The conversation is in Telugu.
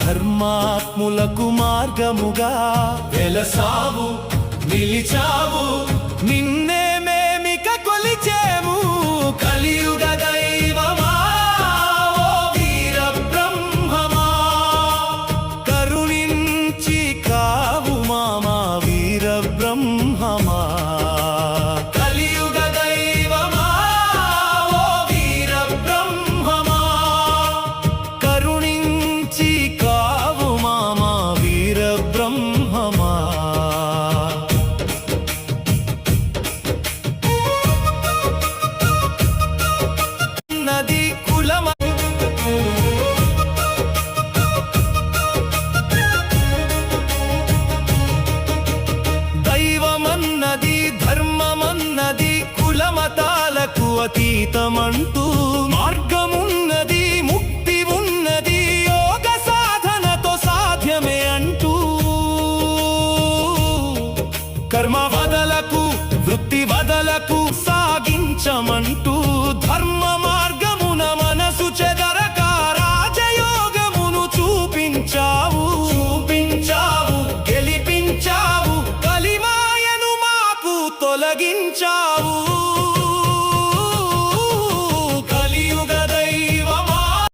ధర్మాత్ములకు మార్గముగా వెలసావు నిలిచావు, నిన్నే మేమిక కొలిచేము. కలియుగ దైవమా ఓ వీర బ్రహ్మమా, కరుణించి కావు మామా వీర బ్రహ్మమా. కలియుగ దైవమా ఓ వీర బ్రహ్మమా, కరుణించి కావు మామా వీర బ్రహ్మమా. నది కులమ దైవమన్నది ధర్మమన్నది కులమతాలకు అతీతమంటూ, మార్గమున్నది ముక్తి ఉన్నది యోగ సాధనతో సాధ్యమే అంటూ. కర్మ వదలకు వృత్తి వదలకు సాగించమంటూ, ధర్మ మార్గమున మనసు చెదరక రాజయోగమును చూపించావు. గెలిపించావు, కలిమాయను మాకు తొలగించావు.